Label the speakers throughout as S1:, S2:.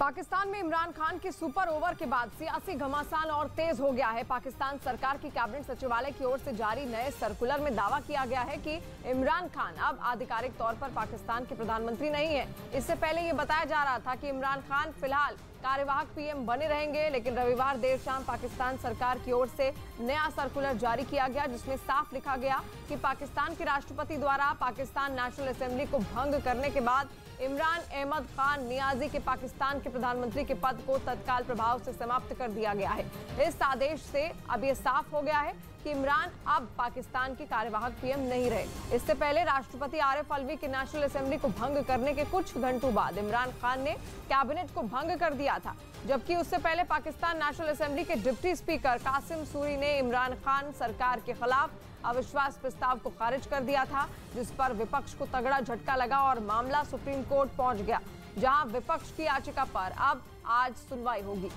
S1: पाकिस्तान में इमरान खान के super over के बाद सियासी घमासान और तेज हो गया है। पाकिस्तान सरकार की कैबिनेट सचिवालय की ओर से जारी नए सर्कुलर में दावा किया गया है कि इमरान खान अब आधिकारिक तौर पर पाकिस्तान के प्रधानमंत्री नहीं है। इससे पहले ये बताया जा रहा था कि इमरान खान फिलहाल कार्यवाहक पीएम बने रहेंगे, लेकिन रविवार देर शाम पाकिस्तान सरकार की ओर से नया सर्कुलर जारी किया गया, जिसमें साफ लिखा गया कि पाकिस्तान के राष्ट्रपति द्वारा पाकिस्तान नेशनल असेंबली को भंग करने के बाद इमरान अहमद खान नियाजी के पाकिस्तान के प्रधानमंत्री के पद को तत्काल प्रभाव से समाप्त कर दिया गया है। इस आदेश से अब यह साफ हो गया है कि इमरान अब पाकिस्तान के कार्यवाहक पीएम नहीं रहे। इससे पहले राष्ट्रपति आरिफ अलवी के नेशनल असेंबली को भंग करने के कुछ घंटों बाद इमरान खान ने कैबिनेट को भंग कर दिया था, जबकि उससे पहले पाकिस्तान नेशनल असेंबली के डिप्टी स्पीकर कासिम सूरी ने इमरान खान सरकार के खिलाफ अविश्वास प्रस्ताव को खारिज कर दिया था, जिस पर विपक्ष को तगड़ा झटका लगा और मामला सुप्रीम कोर्ट पहुंच गया, जहां विपक्ष की याचिका पर अब आज सुनवाई होगी।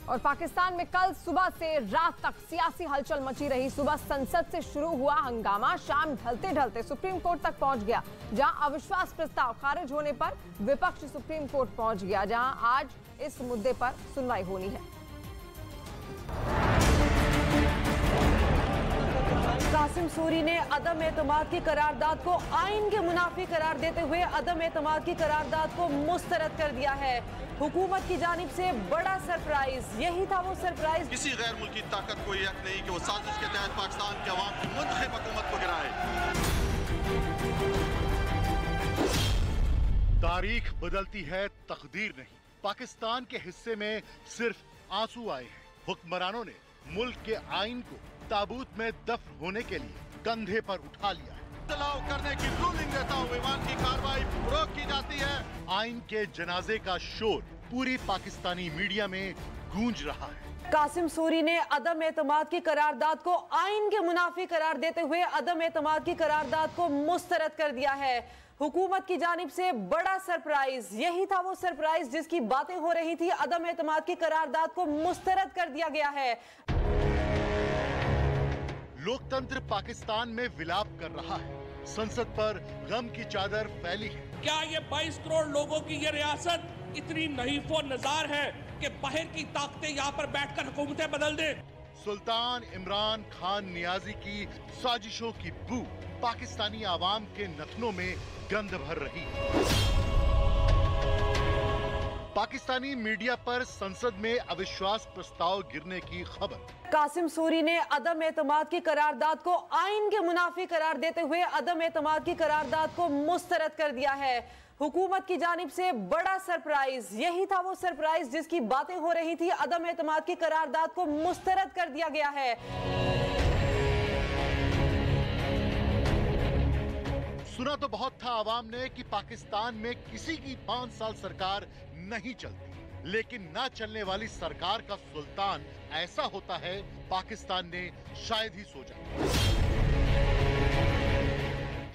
S1: और पाकिस्तान में कल सुबह से रात तक सियासी हलचल मची रही। सुबह संसद से शुरू हुआ हंगामा शाम ढलते ढलते सुप्रीम कोर्ट तक पहुंच गया, जहां अविश्वास प्रस्ताव खारिज होने पर विपक्ष सुप्रीम कोर्ट पहुंच गया, जहां आज इस मुद्दे पर सुनवाई होनी है।
S2: कासिम सूरी ने अदम एतमाद की करारदाद को आइन के मुनाफी करार देते हुए अदम एतमाद की करारदाद को मुस्तरद कर दिया है। हुकूमत की जानिब से बड़ा सरप्राइज, यही था वो सरप्राइज।
S3: किसी गैर मुल्की ताकत को यह हक नहीं कि वो साजिश के तहत पाकिस्तान के अवाम की मुंतखब हुकूमत को गिराए।
S4: तारीख बदलती है, तकदीर नहीं। पाकिस्तान के हिस्से में सिर्फ आंसू आए हैं। हुक्मरानों ने मुल्क के आइन को ताबूत में दफन होने के लिए कंधे पर उठा लिया है।
S3: तलाव करने की रूलिंग देता हूँ विमान की कार्रवाई रोक की जाती है।
S4: आइन के जनाजे का शोर पूरी पाकिस्तानी मीडिया में गूंज रहा है।
S2: कासिम सूरी ने अदम एतमाद की करारदाद को आइन के मुनाफी करार देते हुए अदम एतमाद की करारदाद को मुस्तरद कर दिया है। हुकूमत की जानिब से बड़ा सरप्राइज, यही था वो सरप्राइज जिसकी बातें हो रही थी। अदम एतमाद की करारदाद को मुस्तरद कर दिया गया है।
S4: लोकतंत्र पाकिस्तान में विलाप कर रहा है। संसद पर गम की चादर फैली है।
S5: क्या ये 22 करोड़ लोगों की ये रियासत इतनी नहीफो नजार है कि बाहर की ताकतें यहाँ पर बैठकर हुकूमतें बदल दें?
S4: सुल्तान इमरान खान नियाजी की साजिशों की बू पाकिस्तानी आवाम के नथनों में गंध भर रही है। पाकिस्तानी मीडिया पर संसद में अविश्वास प्रस्ताव गिरने की खबर।
S2: कासिम सूरी ने अदम एतमाद की करारदाद को आइन के मुनाफी करार देते हुए अदम एतमाद की करारदाद को मुस्तरद कर दिया है। हुकूमत की जानिब से बड़ा सरप्राइज, यही था वो सरप्राइज जिसकी बातें हो रही थी। अदम एतमाद की करारदाद को मुस्तरद कर दिया गया है।
S4: सुना तो बहुत था आवाम ने कि पाकिस्तान में किसी की 5 साल सरकार नहीं चलती, लेकिन ना चलने वाली सरकार का सुल्तान ऐसा होता है, पाकिस्तान ने शायद ही सोचा।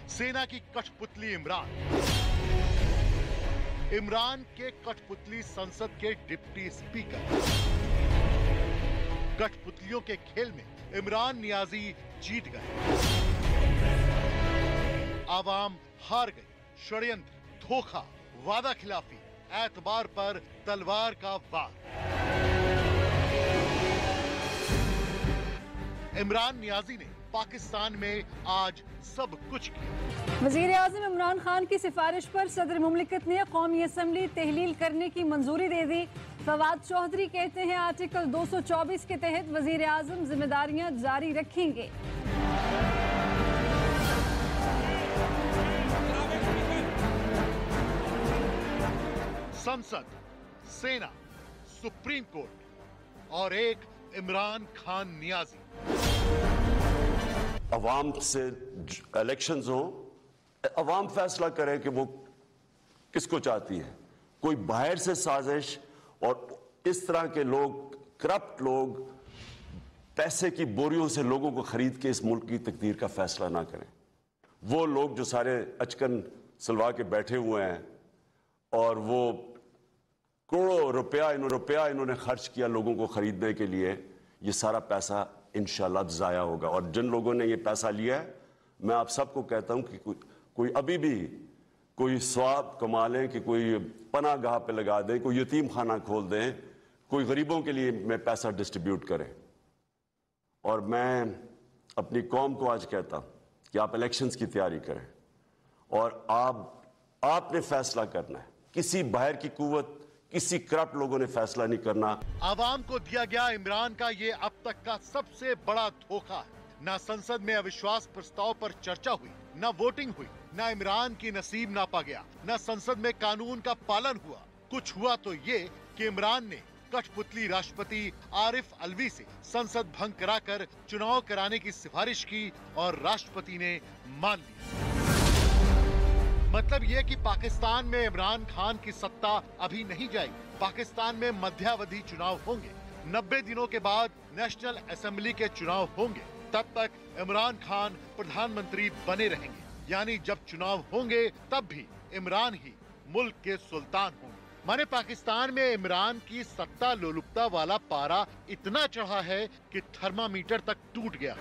S4: सेना की कठपुतली इमरान के कठपुतली संसद के डिप्टी स्पीकर। कठपुतलियों के खेल में इमरान नियाजी जीत गए, आवाम हार गई। षड्यंत्र, धोखा, वादा खिलाफी, एतबार पर तलवार का वार। इमरान नियाजी ने पाकिस्तान में आज सब कुछ किया।
S6: वजीर आज़म इमरान खान की सिफारिश पर सदर मुमलिकत ने कौमी असम्बली तहलील करने की मंजूरी दे दी। फवाद चौधरी कहते हैं आर्टिकल 224 के तहत वजीर आज़म जिम्मेदारियां जारी रखेंगे।
S4: संसद, सेना, सुप्रीम कोर्ट और एक इमरान खान नियाजी।
S7: अवाम से इलेक्शंस हो, अवाम फैसला करे कि वो किसको चाहती है। कोई बाहर से साजिश और इस तरह के लोग, करप्ट लोग, पैसे की बोरियों से लोगों को खरीद के इस मुल्क की तकदीर का फैसला ना करें। वो लोग जो सारे अचकन सलवा के बैठे हुए हैं और वो करोड़ों रुपया इन्होंने खर्च किया लोगों को खरीदने के लिए, ये सारा पैसा इंशाल्लाह ज़ाया होगा। और जिन लोगों ने ये पैसा लिया है, मैं आप सबको कहता हूं कि कोई अभी भी कोई स्वाब कमा लें कि कोई पनागाह पे लगा दें, कोई यतीम खाना खोल दें, कोई गरीबों के लिए में पैसा डिस्ट्रीब्यूट करें। और मैं अपनी कौम को आज कहता हूं कि आप इलेक्शंस की तैयारी करें और आपने फैसला करना है। किसी बाहर की कुव्वत, किसी करप्ट लोगों ने फैसला नहीं करना।
S4: आवाम को दिया गया इमरान का ये अब तक का सबसे बड़ा धोखा है। ना संसद में अविश्वास प्रस्ताव पर चर्चा हुई, ना वोटिंग हुई, ना इमरान की नसीब नापा गया, ना संसद में कानून का पालन हुआ। कुछ हुआ तो ये कि इमरान ने कठपुतली राष्ट्रपति आरिफ अलवी से संसद भंग कराकर चुनाव कराने की सिफारिश की और राष्ट्रपति ने मान लिया। मतलब ये कि पाकिस्तान में इमरान खान की सत्ता अभी नहीं जाएगी। पाकिस्तान में मध्यावधि चुनाव होंगे, 90 दिनों के बाद नेशनल असेंबली के चुनाव होंगे। तब तक इमरान खान प्रधानमंत्री बने रहेंगे, यानी जब चुनाव होंगे तब भी इमरान ही मुल्क के सुल्तान होंगे। माने पाकिस्तान में इमरान की सत्ता लोलुपता वाला पारा इतना चढ़ा है कि थर्मामीटर तक टूट गया।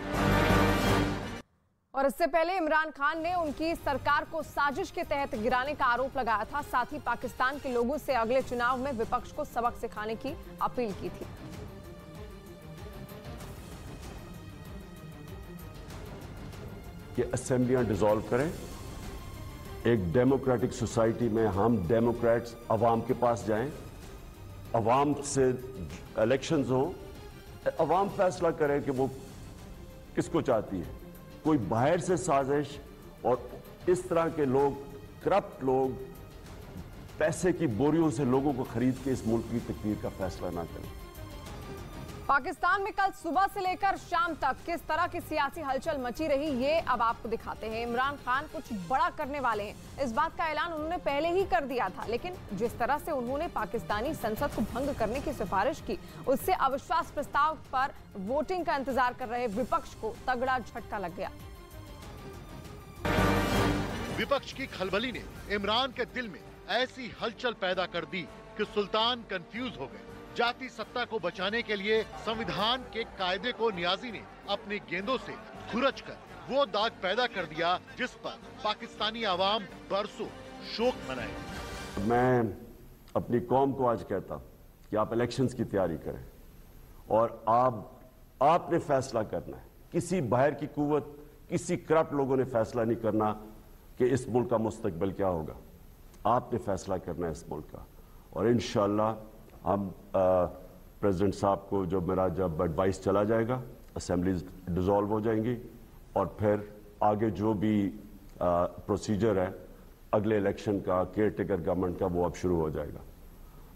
S1: और इससे पहले इमरान खान ने उनकी सरकार को साजिश के तहत गिराने का आरोप लगाया था। साथ ही पाकिस्तान के लोगों से अगले चुनाव में विपक्ष को सबक सिखाने की अपील की थी।
S7: कि असेंबलियां डिसॉल्व करें, एक डेमोक्रेटिक सोसाइटी में हम डेमोक्रेट्स अवाम के पास जाएं, अवाम से इलेक्शंस हो, अवाम फैसला करे कि वो किसको चाहती है। कोई बाहर से साजिश और इस तरह के लोग, करप्ट लोग, पैसे की बोरियों से लोगों को खरीद के इस मुल्क की तकदीर का फैसला ना करें।
S1: पाकिस्तान में कल सुबह से लेकर शाम तक किस तरह की सियासी हलचल मची रही, ये अब आपको दिखाते हैं। इमरान खान कुछ बड़ा करने वाले हैं, इस बात का ऐलान उन्होंने पहले ही कर दिया था। लेकिन जिस तरह से उन्होंने पाकिस्तानी संसद को भंग करने की सिफारिश की, उससे अविश्वास प्रस्ताव पर वोटिंग का इंतजार कर रहे विपक्ष को तगड़ा झटका लग गया।
S4: विपक्ष की खलबली ने इमरान के दिल में ऐसी हलचल पैदा कर दी कि सुल्तान कंफ्यूज हो गए। जाति सत्ता को बचाने के लिए संविधान के कायदे को नियाजी ने अपनी गेंदों से खुरच कर वो दाग पैदा कर दिया जिस पर पाकिस्तानी आवाम बरसों शोक मनाए।
S7: मैं अपनी कौम को आज कहता हूं कि आप इलेक्शंस की तैयारी करें और आपने फैसला करना है। किसी बाहर की कुव्वत, किसी करप्ट लोगों ने फैसला नहीं करना कि इस मुल्क का मुस्तकबिल क्या होगा। आपने फैसला करना है इस मुल्क का। और इंशाअल्लाह हम प्रेसिडेंट साहब को जब एडवाइस चला जाएगा, असेंबलीज डिसॉल्व हो जाएंगी और फिर आगे जो भी प्रोसीजर है अगले इलेक्शन का, केयर टेकर गवर्नमेंट का, वो अब शुरू हो जाएगा।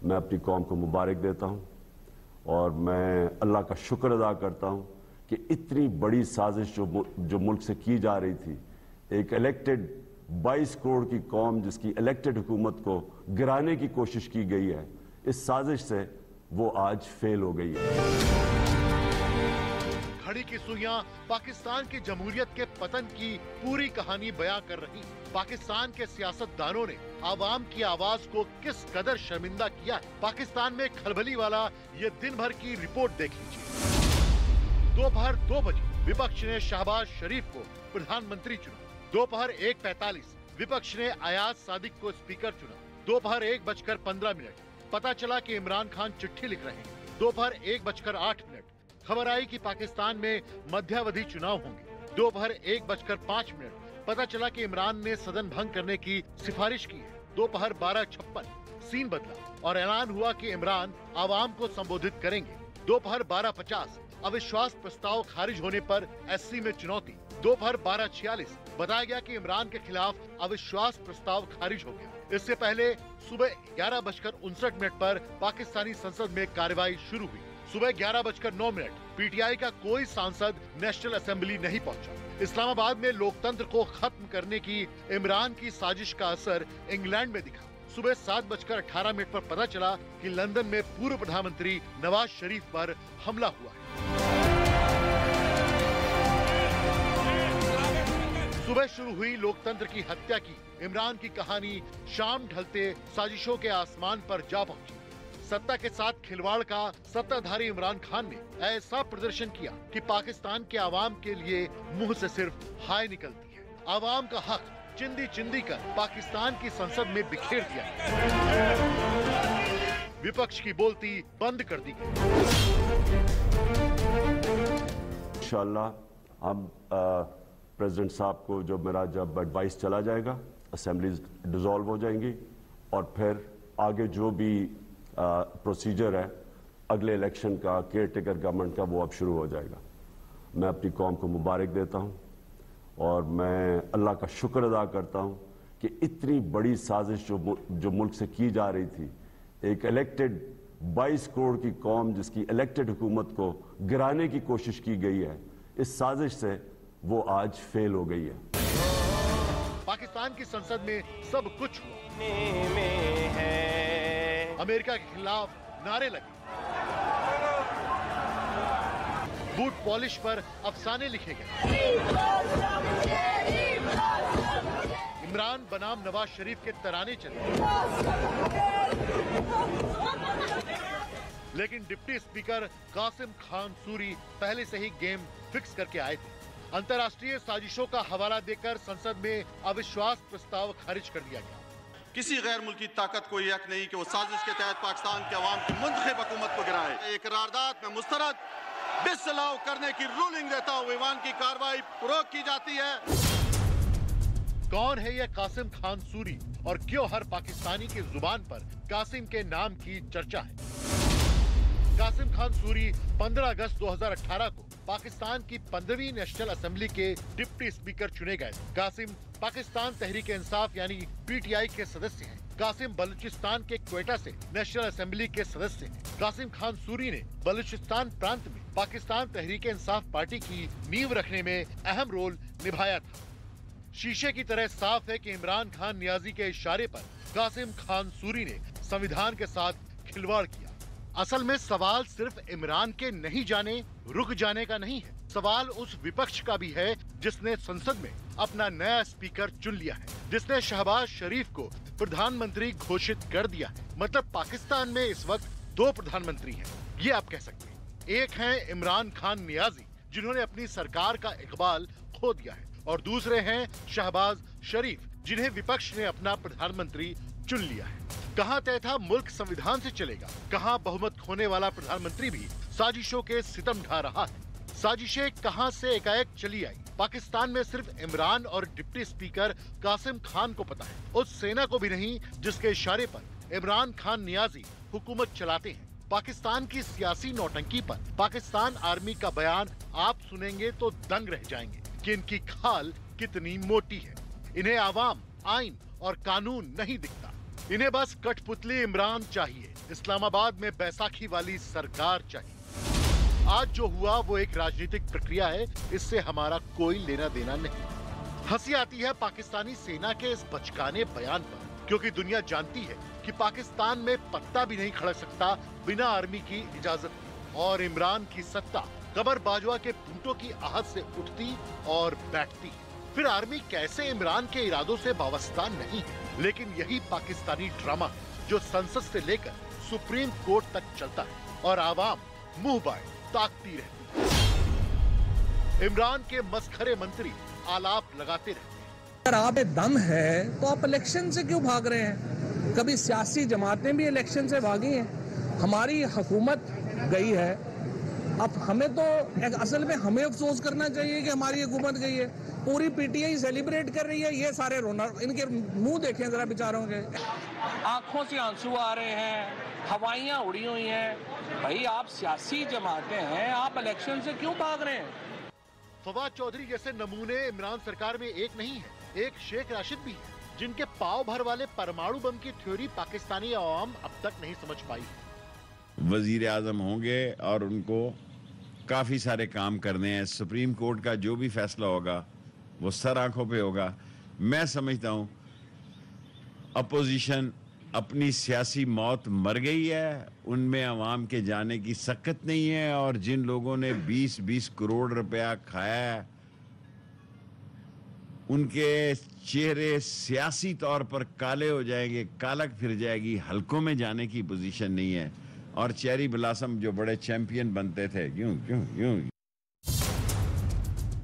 S7: मैं अपनी कौम को मुबारक देता हूं और मैं अल्लाह का शुक्र अदा करता हूं कि इतनी बड़ी साजिश जो मुल्क से की जा रही थी, एक इलेक्टेड 22 करोड़ की कौम जिसकी इलेक्टेड हुकूमत को गिराने की कोशिश की गई है, इस साजिश से वो आज फेल हो गई है।
S4: घड़ी की सुइयां पाकिस्तान की जमहूरियत के पतन की पूरी कहानी बयां कर रही। पाकिस्तान के सियासतदानों ने आवाम की आवाज को किस कदर शर्मिंदा किया है। पाकिस्तान में खलबली वाला ये दिन भर की रिपोर्ट देख लीजिए। दोपहर 2 बजे विपक्ष ने शहबाज शरीफ को प्रधानमंत्री चुना। दोपहर 1:45 विपक्ष ने अयाज सादिक को स्पीकर चुना। दोपहर 1:15 पता चला कि इमरान खान चिट्ठी लिख रहे हैं। दोपहर 1:08 खबर आई कि पाकिस्तान में मध्यावधि चुनाव होंगे। दोपहर 1:05 पता चला कि इमरान ने सदन भंग करने की सिफारिश की है। दोपहर 12:56 सीन बदला और ऐलान हुआ कि इमरान आवाम को संबोधित करेंगे। दोपहर 12:50 अविश्वास प्रस्ताव खारिज होने पर एससी में चुनौती। दोपहर 12:46 बताया गया कि इमरान के खिलाफ अविश्वास प्रस्ताव खारिज हो गया। इससे पहले सुबह 11:59 पर पाकिस्तानी संसद में कार्रवाई शुरू हुई। सुबह 11:09 पीटीआई का कोई सांसद नेशनल असेंबली नहीं पहुंचा। इस्लामाबाद में लोकतंत्र को खत्म करने की इमरान की साजिश का असर इंग्लैंड में दिखा। सुबह 7:18 पर पता चला कि लंदन में पूर्व प्रधानमंत्री नवाज शरीफ पर हमला हुआ है। सुबह शुरू हुई लोकतंत्र की हत्या की इमरान की कहानी शाम ढलते साजिशों के आसमान पर जा पहुंची। सत्ता के साथ खिलवाड़ का सत्ताधारी इमरान खान ने ऐसा प्रदर्शन किया कि पाकिस्तान के आवाम के लिए मुंह से सिर्फ हाय निकलती है। आवाम का हक चिंदी चिंदी कर पाकिस्तान की संसद में बिखेर दिया। विपक्ष की बोलती बंद कर दी गई।
S7: इंशाअल्लाह हम प्रेसिडेंट साहब को जब एडवाइस चला जाएगा, असेंबलीज डिसॉल्व हो जाएंगी और फिर आगे जो भी प्रोसीजर है अगले इलेक्शन का, केयर टेकर गवर्नमेंट का, वो अब शुरू हो जाएगा। मैं अपनी कौम को मुबारक देता हूं और मैं अल्लाह का शुक्र अदा करता हूं कि इतनी बड़ी साजिश जो मुल्क से की जा रही थी, एक इलेक्टेड 22 करोड़ की कौम जिसकी इलेक्टेड हुकूमत को गिराने की कोशिश की गई है, इस साजिश से वो आज फेल हो गई है।
S4: पाकिस्तान की संसद में सब कुछ हुआ। अमेरिका के खिलाफ नारे लगे, बूट पॉलिश पर अफसाने लिखे गए, इमरान बनाम नवाज शरीफ के तराने चले। लेकिन डिप्टी स्पीकर कासिम खान सूरी पहले से ही गेम फिक्स करके आए थे। अंतर्राष्ट्रीय साजिशों का हवाला देकर संसद में अविश्वास प्रस्ताव खारिज कर दिया गया।
S3: किसी गैर मुल्की ताकत को यक नहीं कि वो साजिश के तहत पाकिस्तान के अवाम की मुंतखब हुकूमत को गिराए। एक करारदाद में मुस्तरद डिसअलाउ करने की रूलिंग देता हुए ईवान की कार्रवाई रोक की जाती है।
S4: कौन है यह कासिम खान सूरी और क्यों हर पाकिस्तानी की जुबान पर कासिम के नाम की चर्चा है? कासिम खान सूरी 15 अगस्त 2018 को पाकिस्तान की 15वीं नेशनल असेंबली के डिप्टी स्पीकर चुने गए। कासिम पाकिस्तान तहरीक इंसाफ यानी पीटीआई के सदस्य हैं। कासिम बलूचिस्तान के क्वेटा से नेशनल असेंबली के सदस्य हैं। कासिम खान सूरी ने बलूचिस्तान प्रांत में पाकिस्तान तहरीक इंसाफ पार्टी की नींव रखने में अहम रोल निभाया था। शीशे की तरह साफ है कि इमरान खान नियाजी के इशारे पर कासिम खान सूरी ने संविधान के साथ खिलवाड़ किया। असल में सवाल सिर्फ इमरान के नहीं जाने, रुक जाने का नहीं है। सवाल उस विपक्ष का भी है जिसने संसद में अपना नया स्पीकर चुन लिया है, जिसने शहबाज शरीफ को प्रधानमंत्री घोषित कर दिया है। मतलब पाकिस्तान में इस वक्त 2 प्रधानमंत्री हैं, ये आप कह सकते हैं। एक हैं इमरान खान नियाजी जिन्होंने अपनी सरकार का इकबाल खो दिया है, और दूसरे हैं शहबाज शरीफ जिन्हें विपक्ष ने अपना प्रधानमंत्री चुन लिया है। कहां तय था मुल्क संविधान से चलेगा, कहां बहुमत खोने वाला प्रधानमंत्री भी साजिशों के सितम ढा रहा है। साजिशें कहां से एकाएक चली आई, पाकिस्तान में सिर्फ इमरान और डिप्टी स्पीकर कासिम खान को पता है। उस सेना को भी नहीं जिसके इशारे पर इमरान खान नियाजी हुकूमत चलाते हैं। पाकिस्तान की सियासी नौटंकी पर पाकिस्तान आर्मी का बयान आप सुनेंगे तो दंग रह जाएंगे कि इनकी खाल कितनी मोटी है। इन्हें आवाम, आइन और कानून नहीं दिखता, इन्हें बस कठपुतली इमरान चाहिए, इस्लामाबाद में बैसाखी वाली सरकार चाहिए। आज जो हुआ वो एक राजनीतिक प्रक्रिया है, इससे हमारा कोई लेना देना नहीं। हंसी आती है पाकिस्तानी सेना के इस बचकाने बयान पर, क्योंकि दुनिया जानती है कि पाकिस्तान में पत्ता भी नहीं खड़क सकता बिना आर्मी की इजाजत के। और इमरान की सत्ता कमर बाजवा के पूंटों की आहट से उठती और बैठती। फिर आर्मी कैसे इमरान के इरादों से वाबस्ता नहीं है। लेकिन यही पाकिस्तानी ड्रामा है जो संसद से लेकर सुप्रीम कोर्ट तक चलता है और आवाम मुंह बाए ताकती रहती है। इमरान के मस्खरे मंत्री आलाप लगाते रहते हैं।
S8: अगर आप में दम है तो आप इलेक्शन से क्यों भाग रहे हैं? कभी सियासी जमातें भी इलेक्शन से भागी हैं। हमारी हुकूमत गई है, अब हमें तो असल में हमें अफसोस करना चाहिए कि हमारी हुकूमत गई है। पूरी पीटीआई सेलिब्रेट कर रही है, ये सारे रोना, इनके मुंह देखें जरा बेचारों के।
S5: आंखों से आंसू आ रहे हैं, हवाइयां उड़ी हुई हैं। भाई आप सियासी जमातें हैं, आप इलेक्शन से क्यों भाग रहे हैं?
S4: फवाद चौधरी जैसे नमूने इमरान सरकार में एक नहीं है, एक शेख राशिद भी है, जिनके पाव भर वाले परमाणु बम की थ्योरी पाकिस्तानी अवाम अब तक नहीं समझ पाई।
S9: वजीर आजम होंगे और उनको काफ़ी सारे काम करने हैं। सुप्रीम कोर्ट का जो भी फैसला होगा वो सर आंखों पे होगा। मैं समझता हूँ अपोजिशन अपनी सियासी मौत मर गई है, उनमें अवाम के जाने की सकत नहीं है। और जिन लोगों ने 20-20 करोड़ रुपया खाया है, उनके चेहरे सियासी तौर पर काले हो जाएंगे, कालक फिर जाएगी। हलकों में जाने की पोजीशन नहीं है। और चेरी ब्लॉसम जो बड़े चैंपियन बनते थे, यूं यूं यूं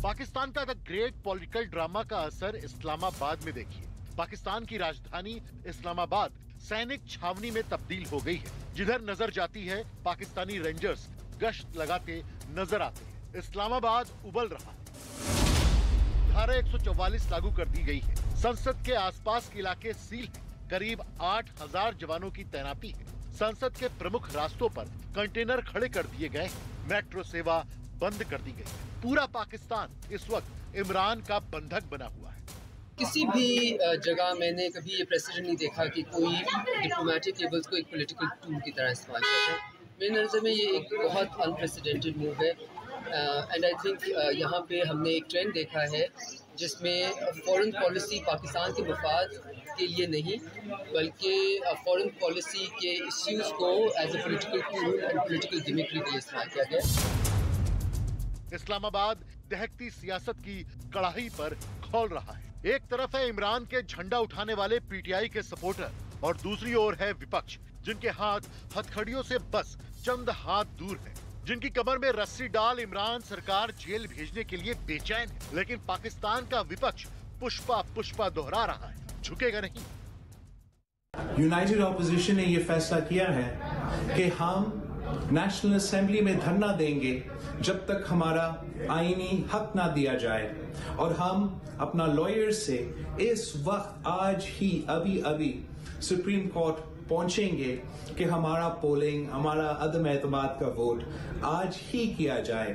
S4: पाकिस्तान का द ग्रेट पॉलिटिकल ड्रामा का असर इस्लामाबाद में देखिए। पाकिस्तान की राजधानी इस्लामाबाद सैनिक छावनी में तब्दील हो गई है। जिधर नजर जाती है पाकिस्तानी रेंजर्स गश्त लगाते नजर आते हैं। इस्लामाबाद उबल रहा है। धारा 144 लागू कर दी गई है। संसद के आसपास के इलाके सील हैं। करीब 8000 जवानों की तैनाती है। संसद के प्रमुख रास्तों पर कंटेनर खड़े कर दिए गए। मेट्रो सेवा बंद कर दी गई। पूरा पाकिस्तान इस वक्त इमरान का बंधक बना हुआ है।
S10: किसी भी जगह मैंने कभी ये प्रेसिडेंट नहीं देखा कि कोई डिप्लोमेटिक केबल्स को एक पॉलिटिकल टूल की तरह इस्तेमाल करता है। मेरी नज़र में ये एक बहुत अनप्रेसिडेंटेड मूव है एंड आई थिंक यहाँ पे हमने एक ट्रेंड देखा है जिसमें फॉरेन पॉलिसी पाकिस्तान के मफाद के लिए नहीं बल्कि फॉरेन पॉलिसी के इश्यूज को as a political tool and political gimmickry के लिए इस्तेमाल किया गया।
S4: इस्लामाबाद दहकती सियासत की कड़ाही पर खौल रहा है। एक तरफ है इमरान के झंडा उठाने वाले पीटीआई के सपोर्टर और दूसरी ओर है विपक्ष, जिनके हाथ हथकड़ियों से बस चंद हाथ दूर है, जिनकी कमर में रस्सी डाल इमरान सरकार जेल भेजने के लिए बेचैन है। लेकिन पाकिस्तान का विपक्ष पुष्पा पुष्पा दोहरा रहा है, झुकेगा नहीं।
S11: यूनाइटेड ऑपोजिशन ने ये फैसला किया है कि हम नेशनल असेंबली में धरना देंगे जब तक हमारा आईनी हक ना दिया जाए और हम अपना लॉयर से इस वक्त आज ही अभी सुप्रीम कोर्ट पहुंचेंगे कि हमारा पोलिंग, हमारा अदम एतमाद का वोट आज ही किया जाए।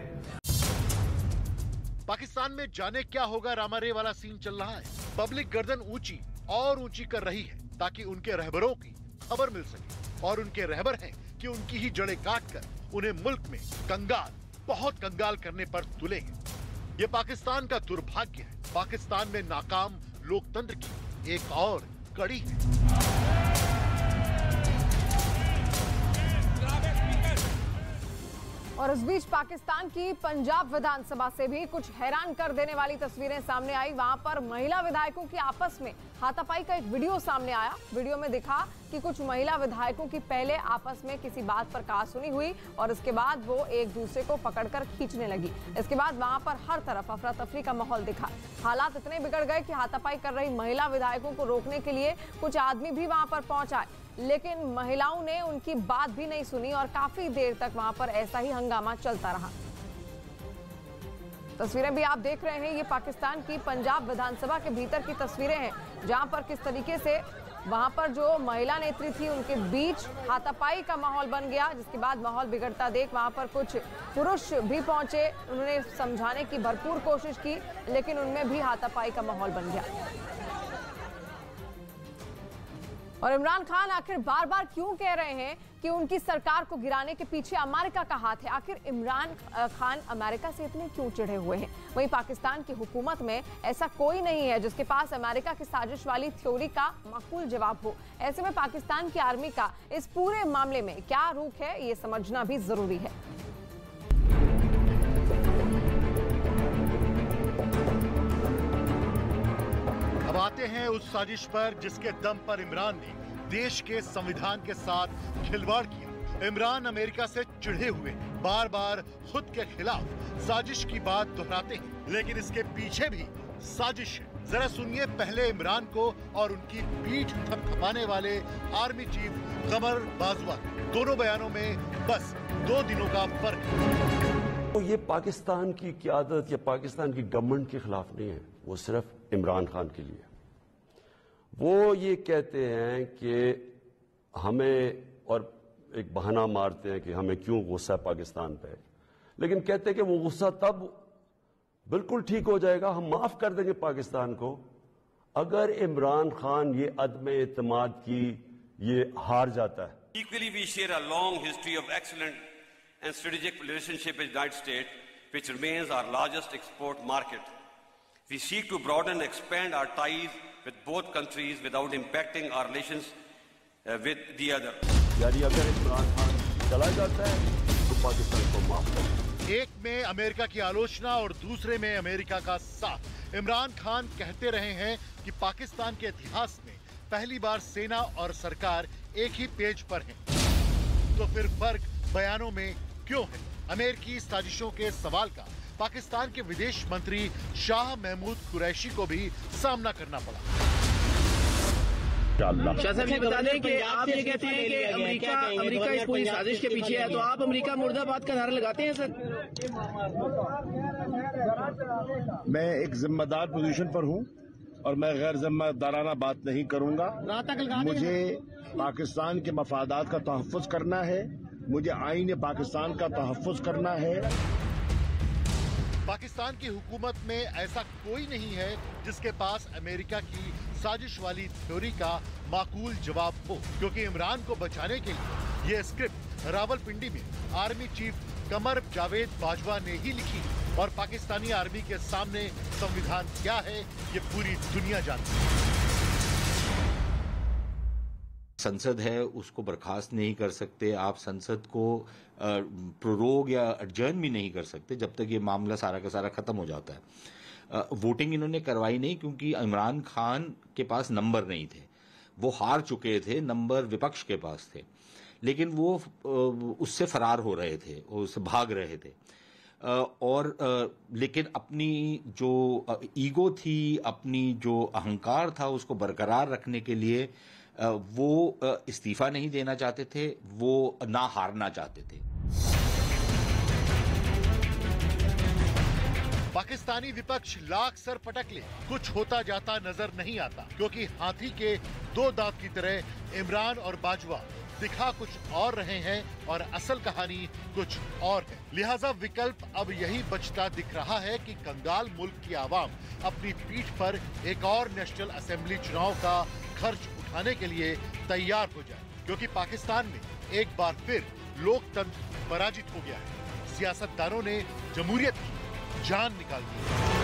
S4: पाकिस्तान में जाने क्या होगा रामारे वाला सीन चल रहा है। पब्लिक गर्दन ऊंची और ऊंची कर रही है ताकि उनके रहबरों की खबर मिल सके और उनके रहबर हैं कि उनकी ही जड़ें काटकर उन्हें मुल्क में कंगाल, बहुत कंगाल करने पर तुले हैं। ये पाकिस्तान का दुर्भाग्य है। पाकिस्तान में नाकाम लोकतंत्र की एक और कड़ी है।
S1: और इस बीच पाकिस्तान की पंजाब विधानसभा से भी कुछ हैरान कर देने वाली तस्वीरें सामने आई। वहां पर महिला विधायकों की आपस में हाथापाई का एक वीडियो सामने आया। वीडियो में दिखा कि कुछ महिला विधायकों की पहले आपस में किसी बात पर कहासुनी हुई और इसके बाद वो एक दूसरे को पकड़कर खींचने लगी। इसके बाद वहां पर हर तरफ अफरा तफरी का माहौल दिखा। हालात इतने बिगड़ गए कि हाथापाई कर रही महिला विधायकों को रोकने के लिए कुछ आदमी भी वहां पर पहुंच आए, लेकिन महिलाओं ने उनकी बात भी नहीं सुनी और काफी देर तक वहां पर ऐसा ही हंगामा चलता रहा। तस्वीरें भी आप देख रहे हैं, ये पाकिस्तान की पंजाब विधानसभा के भीतर की तस्वीरें हैं, जहां पर किस तरीके से वहां पर जो महिला नेत्री थी उनके बीच हाथापाई का माहौल बन गया। जिसके बाद माहौल बिगड़ता देख वहां पर कुछ पुरुष भी पहुंचे। उन्होंने समझाने की भरपूर कोशिश की, लेकिन उनमें भी हाथापाई का माहौल बन गया। और इमरान खान आखिर बार बार क्यों कह रहे हैं कि उनकी सरकार को गिराने के पीछे अमेरिका का हाथ है? आखिर इमरान खान अमेरिका से इतने क्यों चिढ़े हुए हैं? वहीं पाकिस्तान की हुकूमत में ऐसा कोई नहीं है जिसके पास अमेरिका की साजिश वाली थ्योरी का माकूल जवाब हो। ऐसे में पाकिस्तान की आर्मी का इस पूरे मामले में क्या रुख है, ये समझना भी जरूरी है।
S4: अब आते हैं उस साजिश पर जिसके दम पर इमरान ने देश के संविधान के साथ खिलवाड़ किया। इमरान अमेरिका से चिढ़े हुए बार बार खुद के खिलाफ साजिश की बात दोहराते हैं, लेकिन इसके पीछे भी साजिश है। जरा सुनिए पहले इमरान को और उनकी पीठ थपथपाने वाले आर्मी चीफ कमर बाजवा। दोनों बयानों में बस 2 दिनों का फर्क है।
S7: तो ये पाकिस्तान की क़यादत या पाकिस्तान की गवर्नमेंट के खिलाफ नहीं है, वो सिर्फ इमरान खान के लिए। वो ये कहते हैं कि हमें, और एक बहाना मारते हैं कि हमें क्यों गुस्सा है पाकिस्तान पे, लेकिन कहते हैं कि वो गुस्सा तब बिल्कुल ठीक हो जाएगा, हम माफ कर देंगे पाकिस्तान को, अगर इमरान खान ये अदम एतमाद की ये हार जाता है।
S12: Equally, we share a long history of excellent and strategic relationship with the United States, which remains our largest export market. We seek to broaden and expand our ties with both countries without impacting our relations with the other.
S7: यानी अगर इमरान खान चला जाता है तो पाकिस्तान को माफ कर।
S4: एक में अमेरिका की आलोचना और दूसरे में अमेरिका का साथ। इमरान खान कहते रहे हैं कि पाकिस्तान के इतिहास में पहली बार सेना और सरकार एक ही पेज पर है, तो फिर फर्क बयानों में क्यों है? अमेरिकी साजिशों के सवाल का पाकिस्तान के विदेश मंत्री शाह महमूद कुरैशी को भी सामना करना पड़ा।
S13: शाह साहब ये बता दें कि आप ये कहते हैं कि अमेरिका इस पूरी साजिश के पीछे है, तो आप अमेरिका मुर्दाबाद का नारा लगाते हैं सर?
S14: मैं एक जिम्मेदार पोजीशन पर हूं और मैं गैर जिम्मेदाराना बात नहीं करूंगा। मुझे पाकिस्तान के मफादात का तहफ़्फ़ुज़ करना है, मुझे आईन पाकिस्तान का तहफ़्फ़ुज़ करना है।
S4: पाकिस्तान की हुकूमत में ऐसा कोई नहीं है जिसके पास अमेरिका की साजिश वाली थ्योरी का माकूल जवाब हो, क्योंकि इमरान को बचाने के लिए ये स्क्रिप्ट रावलपिंडी में आर्मी चीफ कमर जावेद बाजवा ने ही लिखी और पाकिस्तानी आर्मी के सामने संविधान क्या है ये पूरी दुनिया जानती है।
S15: संसद है उसको बर्खास्त नहीं कर सकते, आप संसद को प्रोरोग या एडजर्न भी नहीं कर सकते जब तक ये मामला सारा का सारा खत्म हो जाता है। वोटिंग इन्होंने करवाई नहीं क्योंकि इमरान खान के पास नंबर नहीं थे, वो हार चुके थे, नंबर विपक्ष के पास थे, लेकिन वो उससे फरार हो रहे थे, उससे भाग रहे थे लेकिन अपनी जो ईगो थी, अपनी जो अहंकार था उसको बरकरार रखने के लिए वो इस्तीफा नहीं देना चाहते थे, वो ना हारना चाहते थे।
S4: पाकिस्तानी विपक्ष लाख सर पटक ले, कुछ होता जाता नजर नहीं आता, क्योंकि हाथी के दो दांत की तरह इमरान और बाजवा दिखा कुछ और रहे हैं और असल कहानी कुछ और है। लिहाजा विकल्प अब यही बचता दिख रहा है कि कंगाल मुल्क की आवाम अपनी पीठ पर एक और नेशनल असेंबली चुनाव का खर्च उठाने के लिए तैयार हो जाए, क्योंकि पाकिस्तान में एक बार फिर लोकतंत्र पराजित हो गया है। सियासतदानों ने जमहूरियत की जान निकाल दी है।